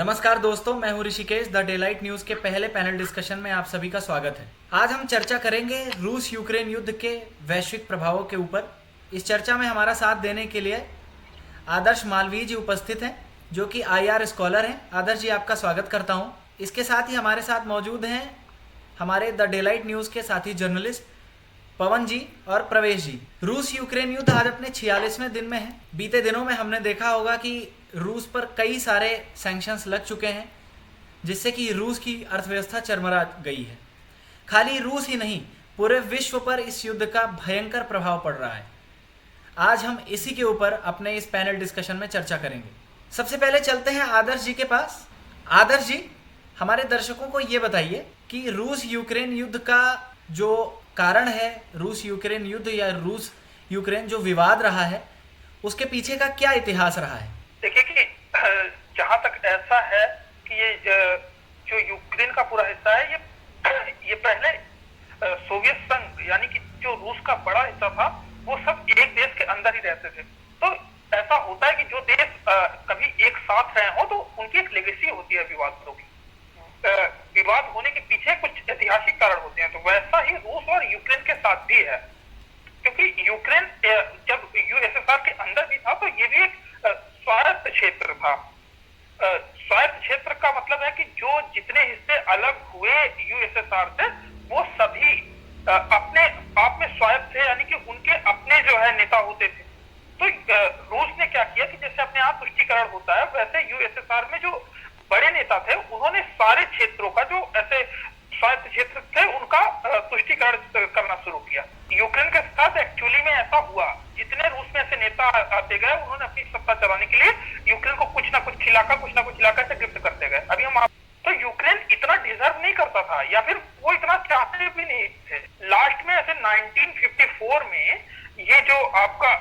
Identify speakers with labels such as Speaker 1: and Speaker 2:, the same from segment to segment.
Speaker 1: नमस्कार दोस्तों, मैं हूं ऋषिकेश। द डेलाइट न्यूज़ के पहले पैनल डिस्कशन में आप सभी का स्वागत है। आज हम चर्चा करेंगे रूस यूक्रेन युद्ध के वैश्विक प्रभावों के ऊपर। इस चर्चा में हमारा साथ देने के लिए आदर्श मालवीय जी उपस्थित हैं, जो कि आईआर स्कॉलर हैं। आदर्श जी, आपका स्वागत करता हूं। इसके साथ ही हमारे साथ मौजूद हैं हमारे द डेलाइट न्यूज़ के साथी जर्नलिस्ट पवन जी और प्रवेश जी। रूस यूक्रेन युद्ध आज अपने 46वें दिन में है। बीते दिनों में हमने देखा होगा कि रूस पर कई सारे सैंक्शंस लग चुके हैं, जिससे कि रूस की अर्थव्यवस्था चरमरा गई है। खाली रूस ही नहीं, पूरे विश्व पर इस युद्ध का भयंकर प्रभाव पड़ रहा है। आज हम इसी के ऊपर अपने इस पैनल डिस्कशन में चर्चा करेंगे। सबसे पहले चलते हैं आदर्श जी के पास। आदर्श जी, हमारे दर्शकों को ये बताइए कि रूस यूक्रेन युद्ध का जो कारण है, रूस यूक्रेन युद्ध या रूस यूक्रेन जो विवाद रहा है, उसके पीछे का क्या इतिहास रहा है?
Speaker 2: देखिए कि जहां तक ऐसा है कि ये जो यूक्रेन का पूरा हिस्सा है, ये पहले सोवियत संघ यानी कि जो रूस का बड़ा हिस्सा था, वो सब एक देश के अंदर ही रहते थे। तो ऐसा होता है कि जो देश कभी एक साथ रहे हो तो उनकी एक लेगेसी होती है विवादों की। विवाद होने के पीछे कुछ ऐतिहासिक कारण होते हैं। तो वैसा ही रूस और यूक्रेन के साथ भी है, क्योंकि यूक्रेन जब यूएसएसआर के अंदर भी था तो ये भी एक स्वायत्त क्षेत्र था। स्वायत्त क्षेत्र का मतलब है कि जो जितने हिस्से अलग हुए यूएसएसआर से, वो सभी अपने आप में स्वायत्त थे, यानी कि उनके अपने जो है नेता होते थे। तो रूस ने क्या किया कि जैसे अपने आप तुष्टीकरण होता है, वैसे यूएसएसआर में जो बड़े नेता थे, उन्होंने सारे क्षेत्रों का जो ऐसे स्वायत्त क्षेत्र थे उनका तुष्टीकरण करना शुरू किया। यूक्रेन के साथ एक्चुअली में ऐसा हुआ। जितने रूस में ऐसे नेता आते गए, उन्होंने अपनी सत्ता चलाने के लिए यूक्रेन को कुछ ना कुछ खिलाकर से गिफ्ट करते गए। अभी हम तो यूक्रेन इतना डिजर्व नहीं करता था, या फिर वो इतना चाहते भी नहीं थे। लास्ट में ऐसे 1954 में ये जो आपका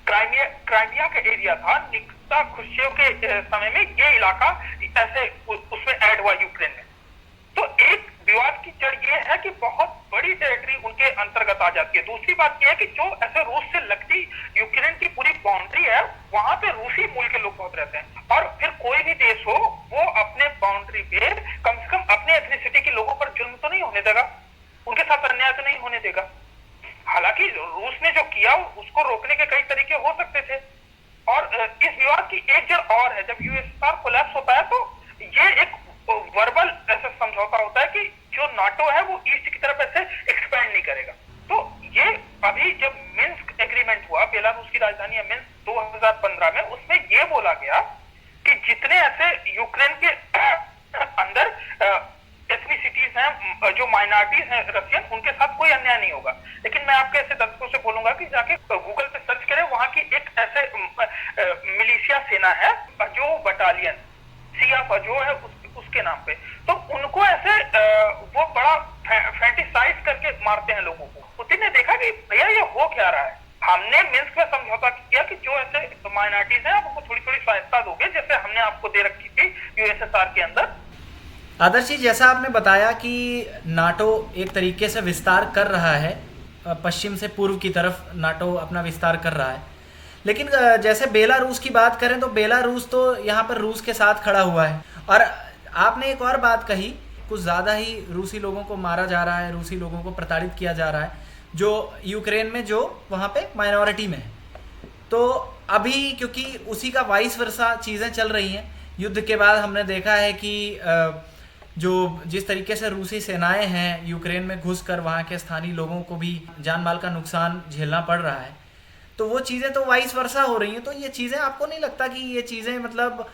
Speaker 2: क्राइमिया का एरिया था, निकिता खुश्चेव के समय में ये इलाका ऐसे उसमें ऐड हुआ यूक्रेन में। तो एक विवाद की जड़ ये है कि बहुत बड़ी टेरिटरी उनके अंतर्गत आ जाती है। दूसरी बात यह है कि जो ऐसे रूस से लगती यूक्रेन की पूरी बाउंड्री है, वहां पे रूसी मूल के लोग बहुत रहते हैं। और फिर कोई भी देश हो, वो अपने बाउंड्री पे कम से कम अपने एथनिसिटी के लोगों पर जुल्म तो नहीं होने देगा, उनके साथ अन्याय तो नहीं होने देगा। हालांकि रूस ने जो किया उसको रोकने के कई तरीके हो सकते थे। और इस विवाद की एक जड़ और है, जब यूएसएसआर कोलैप्स होता है तो ये एक वर्बल ऐसा समझौता होता है कि जो नाटो है वो ईस्ट की तरफ ऐसे एक्सपैंड नहीं करेगा। तो ये अभी जब मिन्स्क एग्रीमेंट हुआ, बेलारूस की राजधानी है मिन्स्क, 2015 में, उसमें ये बोला गया कि जितने ऐसे यूक्रेन के अंदर एथनिसिटीज हैं, जो माइनॉरिटीज हैं रशियन, उनके साथ कोई अन्याय नहीं होगा। लेकिन मैं आपके ऐसे दर्शकों से बोलूंगा कि जाके गूगल पे सर्च करें, वहां की एक ऐसे मिलिशिया सेना है, अजो बटालियन, सीएफ अजो है उसके नाम पे। तो उनको ऐसे वो बड़ा फैंटिसाइज करके मारते हैं लोगों को। पुतिन ने देखा कि भैया ये हो क्या रहा है। हमने मिन्स्क में समझौता किया कि जो ऐसे माइनॉरिटीज हैं, आप उनको थोड़ी थोड़ी स्वायत्तता दोगे, जैसे हमने आपको दे रखी थी यूएसएसआर के अंदर।
Speaker 1: आदर्श जी, जैसा आपने बताया कि नाटो एक तरीके से विस्तार कर रहा है, पश्चिम से पूर्व की तरफ नाटो अपना विस्तार कर रहा है, लेकिन जैसे बेलारूस की बात करें तो बेलारूस तो यहाँ पर रूस के साथ खड़ा हुआ है। और आपने एक और बात कही, कुछ ज़्यादा ही रूसी लोगों को मारा जा रहा है, रूसी लोगों को प्रताड़ित किया जा रहा है, जो यूक्रेन में जो वहाँ पे माइनॉरिटी में है। तो अभी क्योंकि उसी का वाइस वर्सा चीज़ें चल रही हैं, युद्ध के बाद हमने देखा है कि जो जिस तरीके से रूसी सेनाएं हैं यूक्रेन में घुसकर वहाँ के स्थानीय लोगों को भी जान माल का नुकसान झेलना पड़ रहा है। तो वो चीज़ें तो वाइस वर्सा हो रही हैं। तो ये चीज़ें, आपको नहीं लगता कि ये चीज़ें मतलब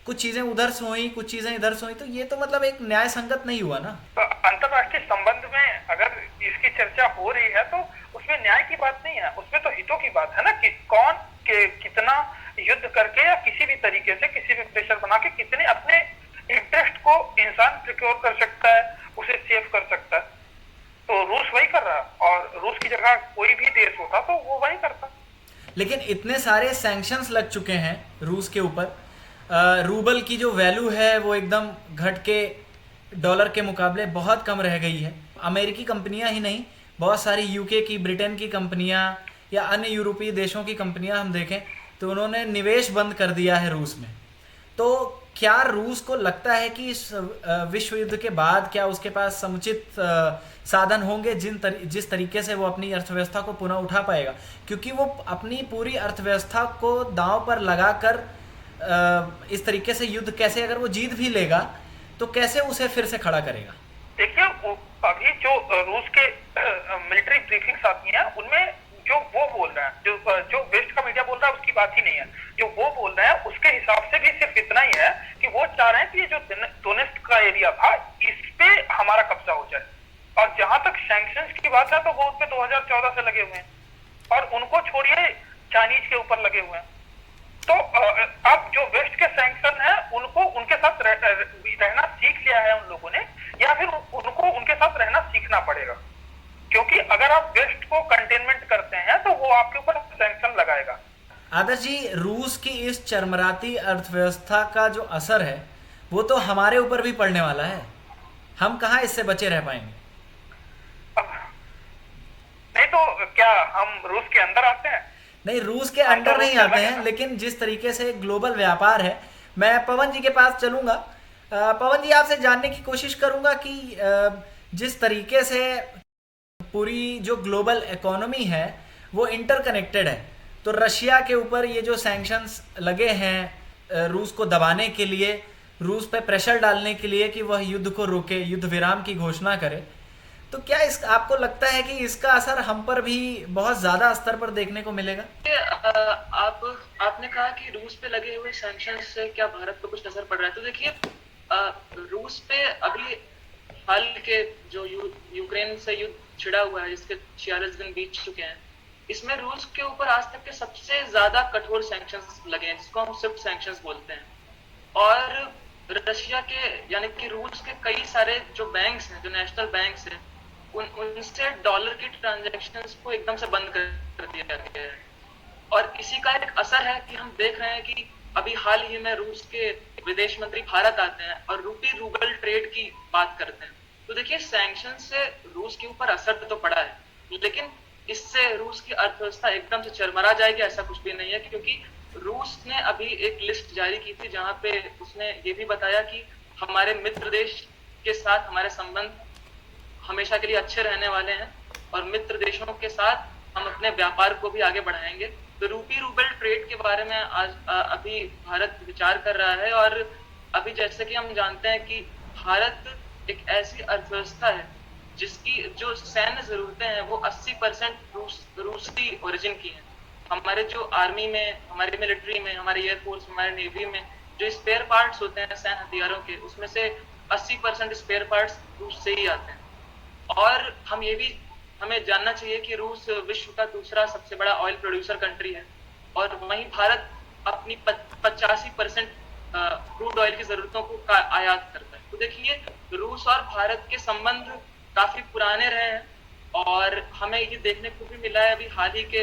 Speaker 1: कुछ चीज़ें उधर से हुई, कुछ चीज़ें इधर से हुई, तो ये तो मतलब एक न्याय संगत नहीं हुआ ना?
Speaker 2: अंतरराष्ट्रीय संबंध में अगर इसकी चर्चा हो रही है तो उसमें न्याय की बात नहीं है, उसमें तो हितों की बात है ना, कि कौन कितना युद्ध करके या किसी भी तरीके से किसी भी प्रेशर बना के कितने अपने इंटरेस्ट को इंसान प्रिक्योर कर सकता है, उसे सेव कर सकता है। तो रूस वही कर रहा है, और रूस की जगह कोई भी देश होता तो वो वही करता।
Speaker 1: लेकिन इतने सारे सैंक्शंस लग चुके हैं रूस के ऊपर, रूबल की जो वैल्यू है वो एकदम घट के डॉलर के मुकाबले बहुत कम रह गई है। अमेरिकी कंपनियां ही नहीं, बहुत सारी यूके की, ब्रिटेन की कंपनियां या अन्य यूरोपीय देशों की कंपनियां हम देखें तो उन्होंने निवेश बंद कर दिया है रूस में। तो क्या रूस को लगता है कि इस विश्व युद्ध के बाद क्या उसके पास समुचित साधन होंगे जिस तरीके से वो अपनी अर्थव्यवस्था को पुनः उठा पाएगा? क्योंकि वो अपनी पूरी अर्थव्यवस्था को दांव पर लगाकर इस तरीके से युद्ध कैसे, अगर वो जीत भी लेगा तो कैसे उसे फिर से खड़ा करेगा?
Speaker 2: देखिए, अभी जो रूस के मिलिट्री ब्रीफिंग्स आती हैं उनमें जो वो बोल रहे हैं, जो वेस्ट का मीडिया बोल रहा है उसकी बात ही नहीं है। जो वो बोल रहे हैं उसके हिसाब से भी सिर्फ इतना ही है कि वो चाह रहे हैं कि ये जो डोनेस्क का एरिया था इस पे हमारा कब्जा हो जाए। और जहां तक सैंक्शंस की बात है तो वो उस पे 2014 से लगे हुए हैं और उनको छोड़िए चाइनीज के ऊपर लगे हुए हैं। तो अब जो वेस्ट के सैंक्शन है उनको उनके साथ रहना सीख लिया है उन लोगों ने, या फिर उनको उनके साथ रहना सीखना पड़ेगा, क्योंकि अगर आप वेस्ट को कंटेनमेंट करते हैं तो वो आपके ऊपर सैंक्शन लगाएगा।
Speaker 1: आदर्श जी, रूस की इस चरमराती अर्थव्यवस्था का जो असर है वो तो हमारे ऊपर भी पड़ने वाला है। हम कहाँ इससे बचे रह पाएंगे?
Speaker 2: नहीं तो क्या हम रूस के अंदर आते हैं?
Speaker 1: नहीं, रूस के अंडर नहीं आते हैं, लेकिन जिस तरीके से ग्लोबल व्यापार है, मैं पवन जी के पास चलूंगा। पवन जी, आपसे जानने की कोशिश करूंगा कि जिस तरीके से पूरी जो ग्लोबल इकोनॉमी है वो इंटरकनेक्टेड है, तो रशिया के ऊपर ये जो सैंक्शंस लगे हैं रूस को दबाने के लिए, रूस पे प्रेशर डालने के लिए कि वह युद्ध को रोके, युद्ध विराम की घोषणा करे, तो क्या आपको लगता है कि इसका असर हम पर भी बहुत ज्यादा स्तर पर देखने को मिलेगा?
Speaker 3: आपने कहा कि रूस पे लगे हुए सैंक्शंस से क्या भारत पे कुछ असर पड़ रहा है। तो देखिए, रूस पे अभी हाल के जो यूक्रेन से युद्ध छिड़ा हुआ है जिसके 46 दिन बीत चुके हैं, इसमें रूस के ऊपर आज तक के सबसे ज्यादा कठोर सैंक्शंस लगे हैं, जिसको हम स्विफ्ट सैंक्शंस बोलते हैं। और रशिया के यानी कि रूस के कई सारे जो बैंक्स हैं, जो नेशनल बैंक्स हैं, उनसे डॉलर की ट्रांजैक्शंस को एकदम से बंद कर दिया गया है। और इसी का एक असर है कि हम देख रहे हैं कि अभी हाल ही में रूस के विदेश मंत्री भारत आते हैं और रूपी रूबल ट्रेड की बात करते हैं। तो देखिए, सैंक्शन से रूस के ऊपर असर तो पड़ा है, लेकिन इससे रूस की अर्थव्यवस्था एकदम से चरमरा जाएगी ऐसा कुछ भी नहीं है, क्योंकि रूस ने अभी एक लिस्ट जारी की थी जहां पे उसने ये भी बताया कि हमारे मित्र देश के साथ हमारे संबंध हमेशा के लिए अच्छे रहने वाले हैं और मित्र देशों के साथ हम अपने व्यापार को भी आगे बढ़ाएंगे। तो रूपी रूबल ट्रेड के बारे में आज अभी भारत विचार कर रहा है। और अभी जैसे कि हम जानते हैं कि भारत एक ऐसी अर्थव्यवस्था है जिसकी जो सैन्य जरूरतें हैं वो 80% रूसी ओरिजिन की हैं। हमारे जो आर्मी में, हमारे मिलिट्री में, हमारे एयरफोर्स, हमारे नेवी में जो स्पेयर पार्ट्स होते हैं सैन्य हथियारों के, उसमें से 80% स्पेयर पार्ट्स रूस से ही आते हैं। और हमें जानना चाहिए कि रूस विश्व का दूसरा सबसे बड़ा ऑयल प्रोड्यूसर कंट्री है और वहीं भारत अपनी 85% क्रूड ऑयल की जरूरतों को आयात करता है। तो देखिए, रूस और भारत के संबंध काफी पुराने रहे हैं और हमें ये देखने को भी मिला है अभी हाल ही के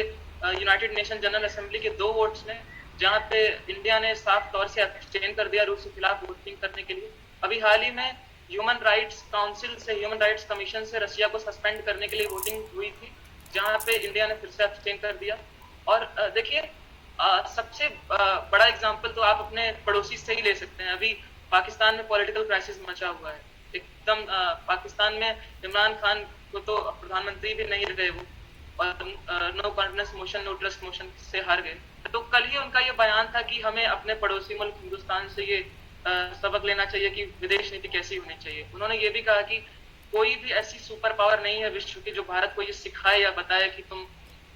Speaker 3: यूनाइटेड नेशन जनरल असेंबली के 2 वोट्स में, जहां पे इंडिया ने साफ तौर से अब्सटेन कर दिया रूस के खिलाफ वोटिंग करने के लिए। अभी हाल ही में ह्यूमन राइट्स काउंसिल से, ह्यूमन राइट्स कमीशन से रशिया को सस्पेंड करने के लिए वोटिंग हुई थी, जहां पे इंडिया ने फिर से अब्सटेन कर दिया। और देखिए, सबसे बड़ा एग्जांपल तो आप अपने पड़ोसी से ही ले सकते हैं। अभी पाकिस्तान में पॉलिटिकल क्राइसिस मचा हुआ है एकदम। पाकिस्तान में इमरान खान को तो प्रधानमंत्री भी नहीं रहे वो, और no confidence motion, no trust motion से हार गए। तो कल ही उनका ये बयान था कि हमें अपने पड़ोसी मुल्क हिंदुस्तान से ये सबक लेना चाहिए कि विदेश नीति कैसी होनी चाहिए। उन्होंने ये भी कहा कि कोई भी ऐसी सुपर पावर नहीं है विश्व की जो भारत को ये सिखाए या बताए कि तुम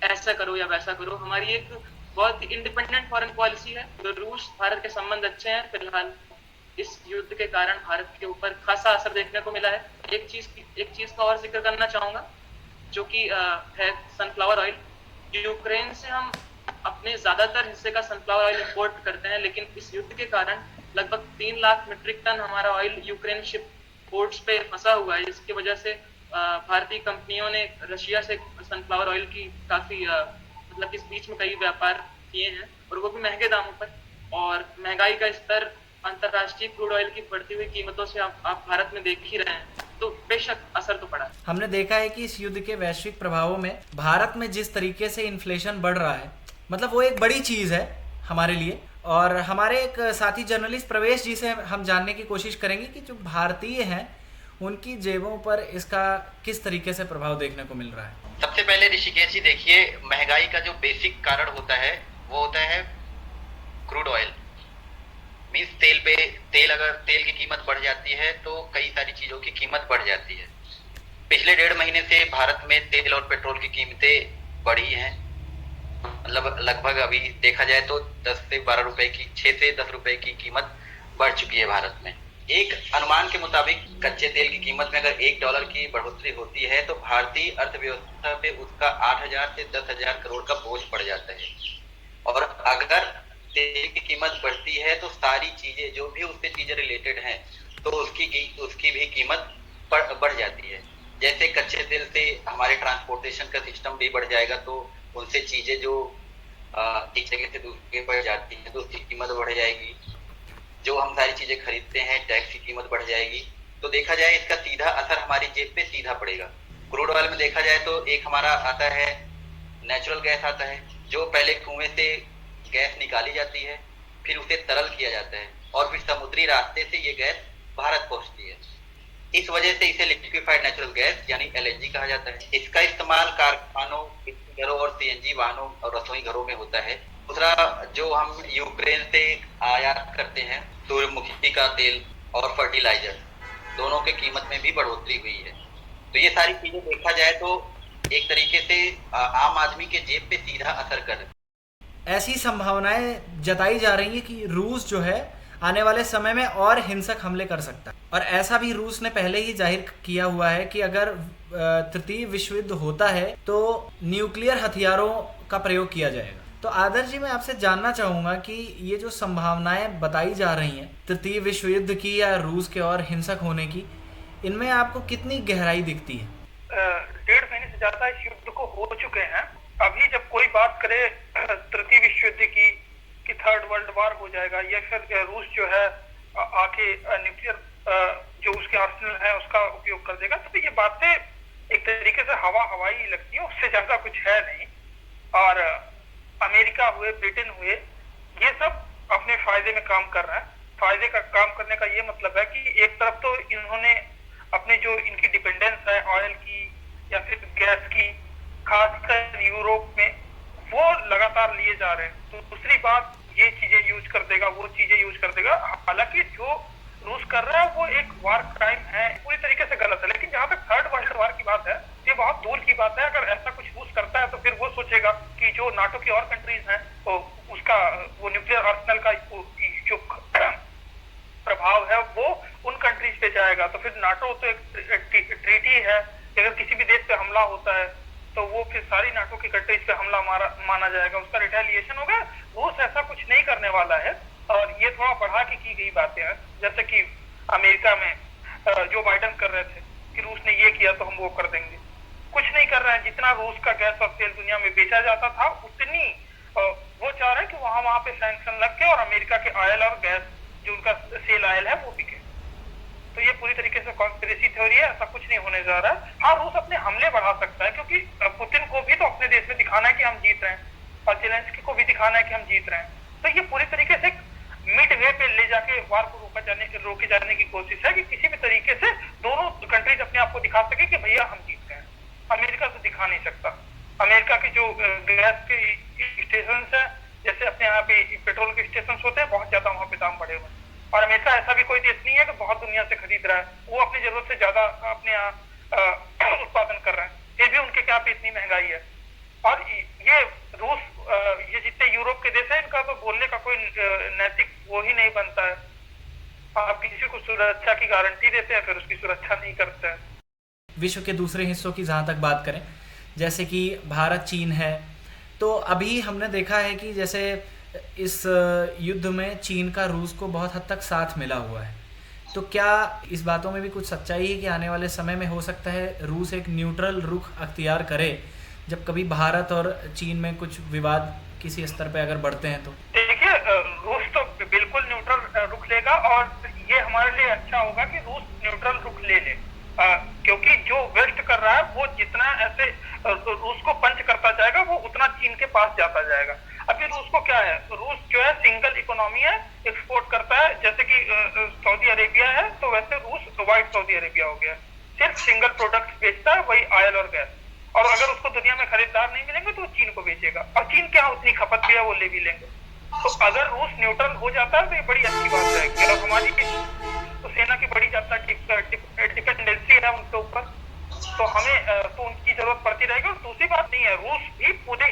Speaker 3: ऐसा करो या वैसा करो। हमारी एक बहुत इंडिपेंडेंट फॉरेन पॉलिसी है। तो रूस भारत के संबंध अच्छे हैं। फिलहाल इस युद्ध के कारण भारत के ऊपर खासा असर देखने को मिला है। एक चीज का और जिक्र करना चाहूंगा, जो कि है सनफ्लावर ऑयल। यूक्रेन से हम अपने ज्यादातर हिस्से का सनफ्लावर ऑयल इंपोर्ट करते हैं, लेकिन इस युद्ध के कारण लगभग 3 लाख मीट्रिक टन हमारा ऑयल यूक्रेन शिप पोर्ट्स पे फंसा हुआ है, जिसकी वजह से भारतीय कंपनियों ने रशिया से सनफ्लावर ऑयल की काफी मतलब इस बीच में कई व्यापार किए हैं, और वो भी महंगे दामों पर। और महंगाई का स्तर अंतरराष्ट्रीय क्रूड ऑयल की बढ़ती हुई कीमतों से आप भारत में देख ही रहे हैं, तो बेशक असर तो पड़ा।
Speaker 1: हमने देखा है कि इस युद्ध के वैश्विक प्रभावों में भारत में जिस तरीके से इन्फ्लेशन बढ़ रहा है, मतलब वो एक बड़ी चीज है हमारे लिए। और हमारे एक साथी जर्नलिस्ट प्रवेश जी से हम जानने की कोशिश करेंगे कि जो भारतीय हैं उनकी जेबों पर इसका किस तरीके से प्रभाव देखने को मिल रहा है।
Speaker 4: सबसे पहले ऋषिकेश जी देखिए, महंगाई का जो बेसिक कारण होता है वो होता है क्रूड ऑयल। मींस तेल अगर तेल की कीमत बढ़ जाती है तो कई सारी चीजों की कीमत बढ़ जाती है। पिछले 1.5 महीने से भारत में तेल और पेट्रोल की कीमतें बढ़ी हैं। मतलब लगभग अभी देखा जाए तो 10 से 12 रुपए की, 6 से 10 रुपए की कीमत बढ़ चुकी है भारत में। एक अनुमान के मुताबिक कच्चे तेल की कीमत में अगर $1 की बढ़ोतरी होती है तो भारतीय अर्थव्यवस्था पे उसका 8,000 से 10,000 करोड़ का बोझ पड़ जाता है। और अगर तेल की कीमत बढ़ती है तो सारी चीजें जो भी उससे चीजें रिलेटेड हैं तो उसकी भी कीमत बढ़ जाती है। जैसे कच्चे तेल से हमारे ट्रांसपोर्टेशन का सिस्टम भी बढ़ जाएगा तो उनसे चीजें जो एक जगह से दूसरी बढ़ जाती है तो उसकी कीमत बढ़ जाएगी। जो हम सारी चीजें खरीदते हैं टैक्स की कीमत बढ़ जाएगी। तो देखा जाए इसका सीधा असर हमारी जेब पे सीधा पड़ेगा। क्रूड ऑयल में देखा जाए तो एक हमारा आता है नेचुरल गैस आता है, जो पहले कुएं से गैस निकाली जाती है, फिर उसे तरल किया जाता है और फिर समुद्री रास्ते से ये गैस भारत पहुंचती है। इस वजह से इसे लिक्विफाइड नेचुरल गैस यानी LNG कहा जाता है। इसका इस्तेमाल कारखानों, घरों और CNG वाहनों और रसोई घरों में होता है। दूसरा, जो हम यूक्रेन से आयात करते हैं सूर्यमुखी का तेल और फर्टिलाइजर, दोनों के कीमत में भी बढ़ोतरी हुई है। तो ये सारी चीजें देखा जाए तो एक तरीके से आम आदमी के जेब पे सीधा असर कर रही है।
Speaker 1: ऐसी संभावनाएं जताई जा रही हैं कि रूस जो है आने वाले समय में और हिंसक हमले कर सकता है, और ऐसा भी रूस ने पहले ही जाहिर किया हुआ है कि अगर तृतीय विश्व युद्ध होता है तो न्यूक्लियर हथियारों का प्रयोग किया जाएगा। तो आदर्श जी, मैं आपसे जानना चाहूंगा कि ये जो संभावनाएं बताई जा रही हैं तृतीय विश्व युद्ध की या रूस के और हिंसक होने की, इनमें आपको कितनी गहराई दिखती है?
Speaker 2: 1.5 महीने से ज्यादा इस युद्ध को हो चुके हैं। अभी जब कोई बात करे तृतीय विश्व युद्ध की कि थर्ड वर्ल्ड वॉर हो जाएगा या फिर रूस जो है आके न्यूक्लियर जो उसके आर्सेनल है उसका उपयोग कर देगा, तो ये बातें एक तरीके से हवाई लगती है, उससे ज्यादा कुछ है नहीं। और अमेरिका हुए, ब्रिटेन हुए, ये सब अपने फायदे में काम कर रहा है। फायदे का काम करने का ये मतलब है कि एक तरफ तो इन्होंने अपने जो इनकी डिपेंडेंस है ऑयल की या फिर गैस की, खासकर यूरोप में, वो लगातार लिए जा रहे हैं। तो दूसरी बात, ये चीजें यूज कर देगा, वो चीजें यूज कर देगा। हालांकि जो रूस कर रहा है वो एक वार क्राइम है, पूरी तरीके से गलत है। लेकिन जहां तक थर्ड वर्ल्ड वॉर की बात है, ये बहुत दूर की बात है। अगर ऐसा कुछ रूस करता है तो फिर वो सोचेगा कि जो नाटो की और कंट्रीज हैं तो उसका वो न्यूक्लियर आर्सेनल का जो प्रभाव है वो उन कंट्रीज पे जाएगा। तो फिर नाटो तो एक ट्रीटी है, अगर किसी भी देश पे हमला होता है तो वो फिर सारी नाटो की कंट्रीज पे हमला माना जाएगा, उसका रिटेलिएशन होगा। रूस ऐसा कुछ नहीं करने वाला है और ये थोड़ा बढ़ा के की गई बातें हैं। जैसे कि अमेरिका में जो बाइडन कर रहे थे कि रूस ने ये किया तो हम वो कर देंगे, कुछ नहीं कर रहे हैं। जितना रूस का गैस और तेल दुनिया में बेचा जाता था उतनी वो चाह रहे हैं कि वहां पे सैंक्शन लग के और अमेरिका के ऑयल और गैस जो उनका सेल ऑयल है वो बिके। तो ये पूरी तरीके से कॉन्स्पिरेसी थ्योरी है, ऐसा कुछ नहीं होने जा रहा है। हाँ, रूस अपने हमले बढ़ा सकता है क्योंकि पुतिन को भी तो अपने देश में दिखाना है कि हम जीत रहे हैं और जेलेंस्की को भी दिखाना है कि हम जीत रहे हैं। तो ये पूरी तरीके से मिड वे पे ले जाके वार को रोके जाने की कोशिश है कि किसी भी तरीके से दोनों कंट्रीज अपने आप को दिखा सके कि भैया हम जीत गए हैं। अमेरिका तो दिखा नहीं सकता। अमेरिका के जो गैस के स्टेशन है, जैसे अपने यहाँ पे पेट्रोल के स्टेशन होते हैं, बहुत ज्यादा वहां पे दाम बढ़े हुए हैं। और अमेरिका ऐसा भी कोई देश नहीं है कि बहुत दुनिया से खरीद रहा है, वो अपनी जरूरत से ज्यादा अपने यहाँ उत्पादन कर रहे हैं, फिर भी उनके क्या पे इतनी महंगाई है। और ये रूस, ये जितने यूरोप के देश है, इनका तो बोलने का कोई नैतिक वो ही नहीं बनता है। आप किसी को सुरक्षा की गारंटी देते हैं फिर उसकी सुरक्षा नहीं करते हैं।
Speaker 1: विश्व के दूसरे हिस्सों की जहाँ तक बात करें, जैसे कि भारत, चीन है, तो अभी हमने देखा है कि जैसे इस युद्ध में चीन का रूस को बहुत हद तक साथ मिला हुआ है। तो क्या इस बातों में भी कुछ सच्चाई है कि आने वाले समय में हो सकता है रूस एक न्यूट्रल रुख अख्तियार करे जब कभी भारत और चीन में कुछ विवाद किसी स्तर पे अगर बढ़ते हैं? तो
Speaker 2: देखिए, रूस तो बिल्कुल न्यूट्रल रुख लेगा और ये हमारे लिए अच्छा होगा कि रूस न्यूट्रल रुख ले ले, क्योंकि जो वेस्ट कर रहा है वो जितना ऐसे रूस को पंच करता जाएगा वो उतना चीन के पास जाता जाएगा। अभी रूस को क्या है, रूस जो है सिंगल इकोनॉमी है, एक्सपोर्ट करता है, जैसे कि सऊदी अरेबिया है तो वैसे रूस व्हाइट सऊदी अरेबिया हो गया, सिर्फ सिंगल प्रोडक्ट बेचता है, वही ऑयल और गैस। और अगर उसको दुनिया में खरीदार नहीं मिलेंगे तो वो चीन को बेचेगा, और चीन क्या उतनी खपत भी है वो ले भी लेंगे। तो अगर रूस न्यूट्रल हो जाता है तो ये बड़ी अच्छी बात है। और हमारी तो सेना की बड़ी ज्यादा डिपेंडेंसी है उनके ऊपर, तो हमें तो उनकी जरूरत पड़ती रहेगी। और दूसरी बात नहीं है, रूस भी पूरी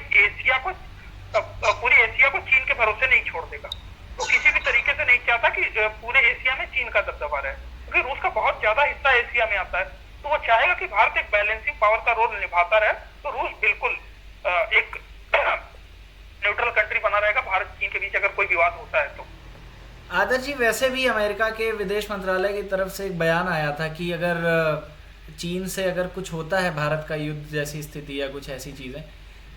Speaker 2: एशिया को चीन के भरोसे नहीं छोड़ देगा, तो किसी भी तरीके से नहीं चाहता कि पूरे एशिया में चीन का दबदबा रहे, क्योंकि रूस का बहुत ज्यादा हिस्सा एशिया में आता है, तो वो चाहेगा कि भारत एक बैलेंसिंग पावर का रोल निभाता रहे। तो रूस बिल्कुल एक न्यूट्रल कंट्री बना रहेगा भारत चीन के बीच अगर कोई विवाद होता है तो।
Speaker 1: आदर जी, वैसे भी अमेरिका के विदेश मंत्रालय की तरफ से एक बयान आया था कि अगर चीन से अगर कुछ होता है, भारत का युद्ध जैसी स्थिति या कुछ ऐसी चीज़ें,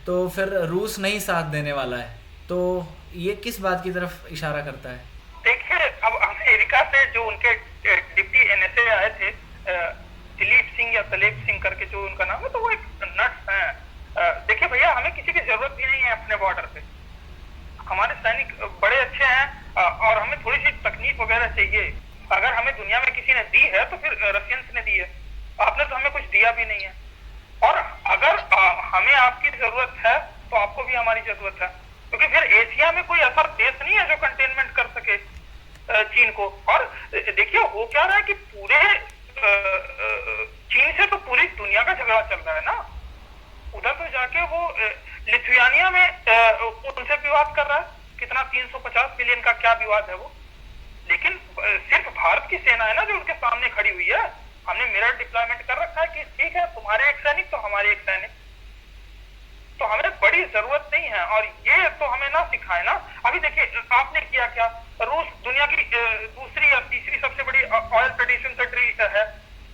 Speaker 1: तो फिर रूस नहीं साथ देने वाला है। तो ये किस बात की तरफ इशारा करता है?
Speaker 2: देखिए, अब अमेरिका से जो उनके डिप्टी NSA आए थे, दिलीप सिंह या दलीप सिंह करके जो उनका नाम है, तो वो एक नट्स हैं। देखिए भैया, हमें किसी की जरूरत भी नहीं है अपने बॉर्डर पे, हमारे सैनिक बड़े अच्छे हैं और हमें थोड़ी सी तकनीक वगैरह चाहिए। अगर हमें दुनिया में किसी ने दी है तो फिर रशियंस ने दी है, आपने तो हमें कुछ दिया भी नहीं है। और अगर हमें आपकी जरूरत है तो आपको भी हमारी जरूरत है, क्योंकि फिर एशिया में कोई ऐसा देश नहीं है जो कंटेनमेंट कर सके चीन को। और देखिए हो क्या रहा है कि पूरे चीन से तो पूरी दुनिया का झगड़ा चल रहा है ना, उधर तो जाके वो लिथुआनिया में उनसे विवाद कर रहा है, कितना 350 मिलियन का क्या विवाद है वो। लेकिन सिर्फ भारत की सेना है ना जो उनके सामने खड़ी हुई है, हमने मिरर डिप्लॉयमेंट कर रखा है कि ठीक है, तुम्हारे एक सैनिक तो हमारे एक सैनिक, तो हमें बड़ी जरूरत नहीं है। और ये तो हमें ना सिखाए ना। अभी देखिए आपने किया क्या, रूस दुनिया की दूसरी या तीसरी सबसे बड़ी ऑयल प्रोड्यूसिंग कंट्री है,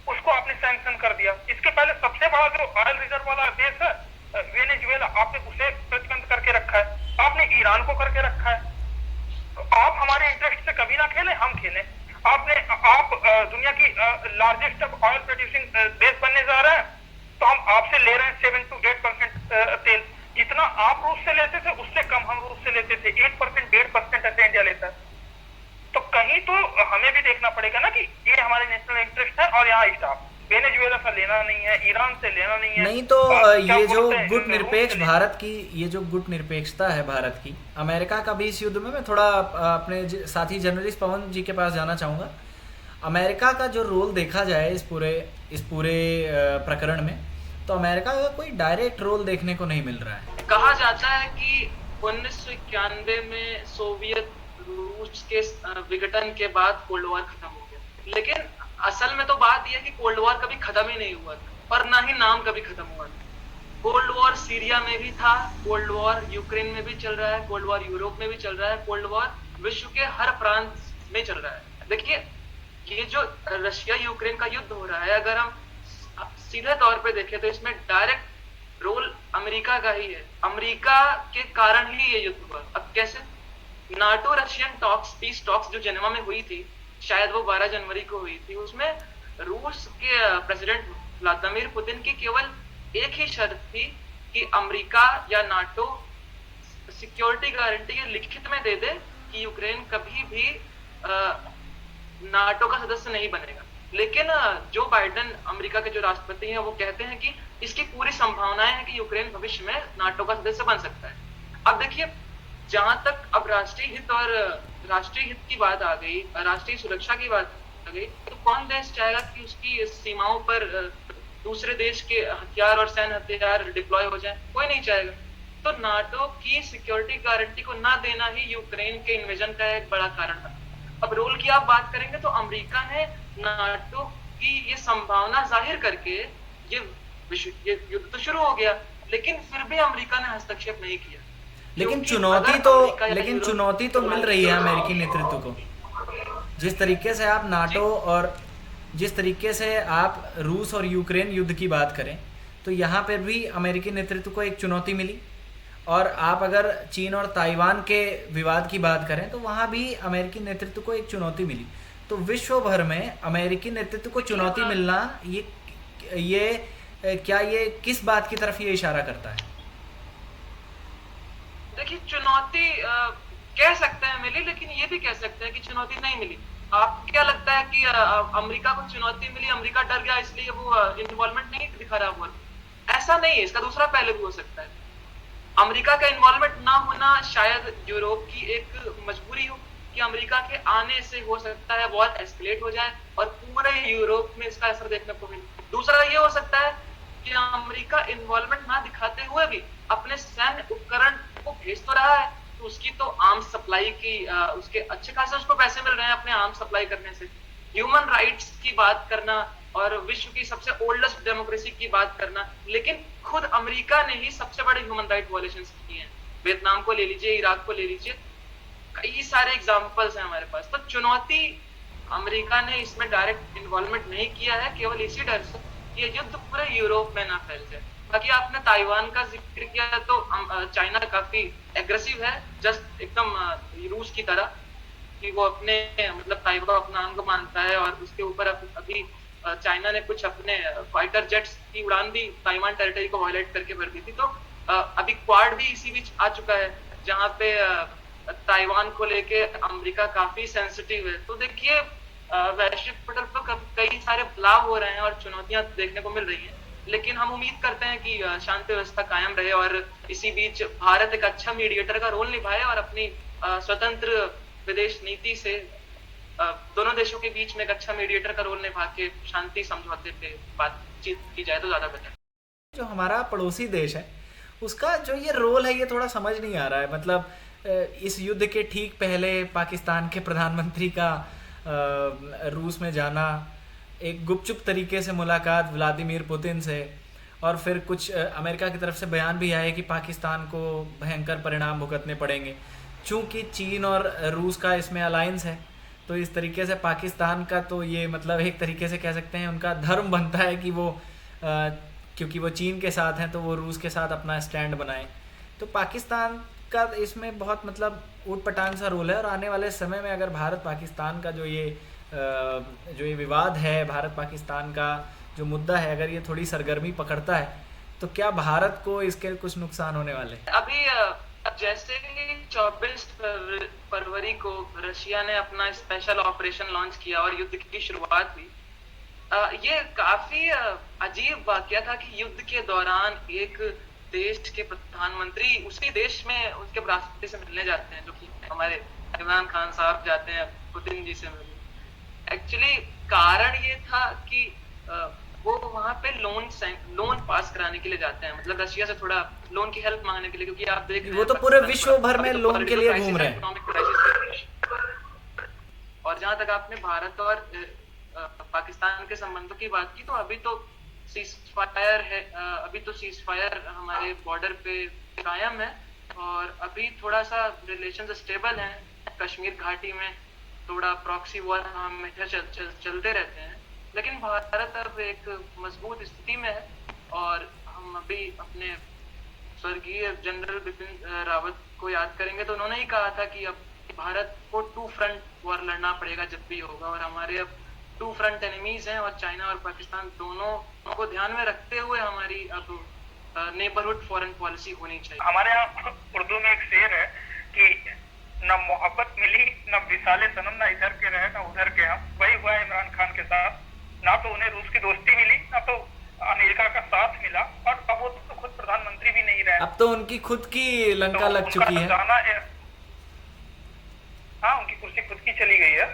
Speaker 2: उसको आपने सैंक्शन कर दिया। इसके पहले सबसे बड़ा जो ऑयल रिजर्व वाला देश है वेनेजुएला, आपने उसे प्रतिबंध करके रखा है, आपने ईरान को करके रखा है। तो आप हमारे इंटरेस्ट से कभी ना खेलें, हम खेलें। आप दुनिया की लार्जेस्ट ऑयल प्रोड्यूसिंग देश बनने जा रहे हैं, तो हम आपसे ले रहे हैं 7 to 8% तेल। जितना आप रूस से लेते थे उससे कम हम रूस से लेते थे, 8% 1.5% ऐसे इंडिया लेता है। तो कहीं तो हमें भी देखना पड़ेगा ना कि ये हमारे नेशनल इंटरेस्ट है और यहाँ स्टॉप। वेनेजुएला से लेना नहीं है, ईरान से लेना नहीं है।
Speaker 1: नहीं तो ये जो गुट निरपेक्ष भारत की, ये जो गुट निरपेक्षता है भारत की, अमेरिका का भी इस युद्ध में, मैं थोड़ा अपने साथी जर्नलिस्ट पवन जी के पास जाना चाहूँगा। अमेरिका का जो रोल देखा जाए इस पूरे प्रकरण में, तो अमेरिका का कोई डायरेक्ट रोल देखने को नहीं मिल रहा है।
Speaker 3: कहा जाता है कि 1991 में सोवियत रूस के विघटन के बाद कोल्ड वॉर खत्म हो गया, लेकिन असल में तो बात यह है कि कोल्ड वॉर कभी खत्म ही नहीं हुआ था और ना ही नाम कभी खत्म हुआ था। कोल्ड वॉर सीरिया में भी था, कोल्ड वॉर यूक्रेन में भी चल रहा है, कोल्ड वॉर यूरोप में भी चल रहा है, कोल्ड वॉर विश्व के हर प्रांत में चल रहा है। देखिए, ये जो रशिया यूक्रेन का युद्ध हो रहा है, अगर हम सीधे तौर पे देखें तो इसमें डायरेक्ट रोल अमेरिका का ही है। अमेरिका के कारण ही ये युद्ध हुआ। अब कैसे? NATO Russian talks, peace talks जो जेनेवा में हुई थी, शायद वो 12 जनवरी को हुई थी, उसमें रूस के प्रेसिडेंट व्लादिमीर पुतिन की केवल एक ही शर्त थी कि अमेरिका या नाटो सिक्योरिटी गारंटी ये लिखित में दे दे कि यूक्रेन कभी भी नाटो का सदस्य नहीं बनेगा। लेकिन जो बाइडेन अमेरिका के जो राष्ट्रपति हैं वो कहते हैं कि इसकी पूरी संभावनाएं हैं कि यूक्रेन भविष्य में नाटो का सदस्य बन सकता है। अब देखिए, जहां तक अब राष्ट्रीय हित और राष्ट्रीय हित की बात आ गई, राष्ट्रीय सुरक्षा की बात आ गई, तो कौन देश चाहेगा कि उसकी सीमाओं पर दूसरे देश के हथियार और सैन्य हथियार डिप्लॉय हो जाए? कोई नहीं चाहेगा। तो नाटो की सिक्योरिटी गारंटी को ना देना ही यूक्रेन के इन्वेजन का एक बड़ा कारण था। अब रोल की आप बात करेंगे तो अमेरिका ने नाटो की ये संभावना जाहिर करके ये युद्ध तो शुरू हो गया, लेकिन फिर भी अमेरिका ने हस्तक्षेप नहीं किया।
Speaker 1: लेकिन चुनौती तो मिल रही है अमेरिकी नेतृत्व को। जिस तरीके से आप नाटो और जिस तरीके से आप रूस और यूक्रेन युद्ध की बात करें, तो यहाँ पर भी अमेरिकी नेतृत्व को एक चुनौती मिली। और आप अगर चीन और ताइवान के विवाद की बात करें तो वहाँ भी अमेरिकी नेतृत्व को एक चुनौती मिली। तो विश्व भर में अमेरिकी नेतृत्व को चुनौती मिलना, ये किस बात की तरफ ये इशारा करता है?
Speaker 3: देखिए चुनौती कह सकते हैं मिली, लेकिन ये भी कह सकते हैं कि चुनौती नहीं मिली। आप क्या लगता है कि अमेरिका को चुनौती मिली, अमेरिका डर गया इसलिए वो इन्वॉल्वमेंट नहीं दिखा रहा हुआ? ऐसा नहीं है, इसका दूसरा पहलू भी हो सकता है। अमेरिका का इन्वॉल्वमेंट ना होना शायद यूरोप की एक मजबूरी हो कि अमेरिका के आने से हो सकता है वॉर एस्केलेट हो जाए और पूरे यूरोप में इसका असर देखने को मिले। दूसरा ये हो सकता है कि अमेरिका इन्वॉल्वमेंट ना दिखाते हुए भी अपने सैन्य उपकरण को भेज तो रहा है, तो उसकी तो आर्म्स सप्लाई की उसके अच्छे खासे उसको पैसे मिल रहे हैं अपने आर्म्स सप्लाई करने से। ह्यूमन राइट्स की बात करना और विश्व की सबसे ओल्डेस्ट डेमोक्रेसी की बात करना, लेकिन खुद अमेरिका ने ही सबसे बड़े ह्यूमन राइट वायलेशंस किए हैं। वियतनाम को ले लीजिए, इराक को ले लीजिए, कई सारे एग्जांपल्स हैं हमारे पास। तो चुनौती अमेरिका ने इसमें डायरेक्ट इन्वॉल्वमेंट नहीं किया है, केवल इसी डर से कि ये युद्ध पूरे यूरोप में ना फैल जाए। बाकी आपने ताइवान का जिक्र किया तो चाइना काफी एग्रेसिव है, जस्ट एकदम रूस की तरह कि वो अपने मतलब ताइवान अपना अंग मानता है और उसके ऊपर अभी चाइना ने कुछ अपने फाइटर जेट्स की उड़ान भी ताइवान टेरिटरी को वायलेट करके भर दी थी। तो अभी क्वाड भी इसी बीच आ चुका है जहां पे ताइवान को लेके अमेरिका काफी सेंसिटिव है। तो देखिए वैश्विक पटल पर कई सारे बदलाव हो रहे हैं और चुनौतियां देखने को मिल रही हैं, लेकिन हम उम्मीद करते हैं कि शांति व्यवस्था कायम रहे और इसी बीच भारत एक अच्छा मीडिएटर का रोल निभाए और अपनी स्वतंत्र विदेश नीति से दोनों देशों के बीच में एक अच्छा मीडिएटर का रोल निभा के शांति समझौते पे बातचीत की जाए तो ज्यादा बेहतर।
Speaker 1: जो हमारा पड़ोसी देश है उसका जो ये रोल है ये थोड़ा समझ नहीं आ रहा है। मतलब इस युद्ध के ठीक पहले पाकिस्तान के प्रधानमंत्री का रूस में जाना, एक गुपचुप तरीके से मुलाकात व्लादिमीर पुतिन से, और फिर कुछ अमेरिका की तरफ से बयान भी आए कि पाकिस्तान को भयंकर परिणाम भुगतने पड़ेंगे। चूँकि चीन और रूस का इसमें अलायंस है तो इस तरीके से पाकिस्तान का तो ये मतलब एक तरीके से कह सकते हैं उनका धर्म बनता है कि वो क्योंकि वो चीन के साथ हैं तो वो रूस के साथ अपना स्टैंड बनाएं। तो पाकिस्तान का इसमें बहुत मतलब ऊट-पटांग सा रोल है और आने वाले समय में अगर भारत पाकिस्तान का जो ये विवाद है, भारत पाकिस्तान का जो मुद्दा है, अगर ये थोड़ी सरगर्मी पकड़ता है तो क्या भारत को इसके कुछ नुकसान होने वाले हैं?
Speaker 3: अभी जैसे 24 फरवरी को रशिया ने अपना स्पेशल ऑपरेशन लॉन्च किया और युद्ध की शुरुआत हुई, ये काफी अजीब वाकया था कि युद्ध के दौरान एक देश के प्रधानमंत्री उसी देश में उसके राष्ट्रपति से मिलने जाते हैं, जो कि हमारे इमरान खान साहब जाते हैं पुतिन जी से मिलने। एक्चुअली कारण ये था कि वो वहां पे लोन पास कराने के लिए जाते हैं, मतलब रशिया से थोड़ा लोन की हेल्प मांगने के लिए, क्योंकि आप देख रहे
Speaker 1: वो तो पूरे विश्व भर में लोन के लिए घूम रहे हैं।
Speaker 3: और जहां तक आपने भारत और पाकिस्तान के संबंधों की बात की, तो अभी तो सीज फायर है, अभी तो सीज फायर हमारे बॉर्डर पे कायम है और अभी थोड़ा सा रिलेशन स्टेबल है। कश्मीर घाटी में थोड़ा प्रॉक्सी वॉर हमेशा चलते रहते हैं, लेकिन भारत अब एक मजबूत स्थिति में है और हम अभी अपने स्वर्गीय जनरल बिपिन रावत को याद करेंगे तो उन्होंने ही कहा था कि अब भारत को 2 फ्रंट वॉर लड़ना पड़ेगा जब भी होगा, और हमारे अब 2 फ्रंट एनिमीज हैं और चाइना और पाकिस्तान दोनों को ध्यान में रखते हुए हमारी अब नेबरहुड फॉरेन पॉलिसी होनी चाहिए।
Speaker 2: हमारे यहाँ उर्दू में एक शेर है कि न मोहब्बत मिली न विसाले सनम, न इधर के रहे न उधर के हम। वही हुआ इमरान खान के साथ, ना तो उन्हें रूस की दोस्ती मिली ना तो अमेरिका का साथ मिला, और अब वो तो खुद प्रधानमंत्री भी नहीं रहे।
Speaker 1: अब तो उनकी खुद की लंका लग चुकी है।
Speaker 2: हाँ, उनकी कुर्सी खुद की चली गई है।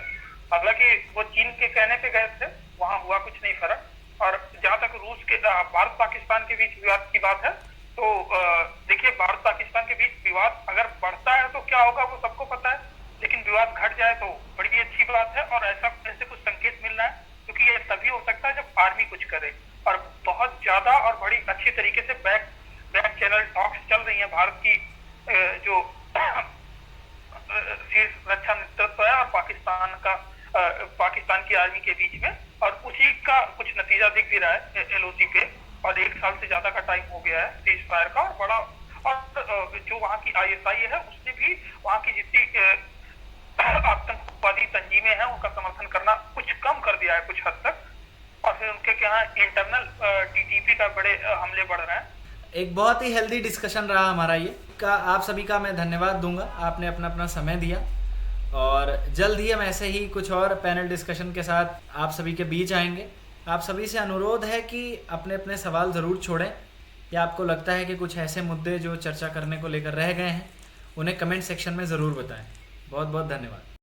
Speaker 2: हालांकि वो चीन के कहने पे गए थे, वहां हुआ कुछ नहीं फर्क। और जहां तक रूस के भारत पाकिस्तान के बीच विवाद की बात है, तो देखिए भारत पाकिस्तान के बीच विवाद अगर बढ़ता है तो क्या होगा वो सबको पता है, लेकिन विवाद घट जाए तो बड़ी अच्छी बात है। और ऐसे कुछ संकेत मिल रहा है, क्योंकि ये तभी हो सकता है जब आर्मी कुछ करे, और बहुत ज्यादा और बड़ी अच्छी तरीके से बैक चैनल टॉक्स चल रही है भारत की जो शीर्ष रक्षा नेतृत्व है और पाकिस्तान की आर्मी के बीच में, और उसी का कुछ नतीजा दिख भी रहा है LOC पे। और 1 साल से ज्यादा का टाइम हो गया है सीज फायर का, और बड़ा और जो वहाँ की ISI है उसने भी वहाँ की जितनी आतंकवादी तंजीमें हैं उनका समर्थन करना कुछ कम कर दिया है कुछ हद तक। और फिर उनके यहाँ इंटरनल TTP का बड़े हमले बढ़ रहे हैं।
Speaker 1: एक बहुत ही हेल्दी डिस्कशन रहा हमारा ये का। आप सभी का मैं धन्यवाद दूंगा, आपने अपना अपना समय दिया। और जल्द ही हम ऐसे ही कुछ और पैनल डिस्कशन के साथ आप सभी के बीच आएंगे। आप सभी से अनुरोध है कि अपने अपने सवाल ज़रूर छोड़ें, या आपको लगता है कि कुछ ऐसे मुद्दे जो चर्चा करने को लेकर रह गए हैं उन्हें कमेंट सेक्शन में ज़रूर बताएं। बहुत बहुत धन्यवाद।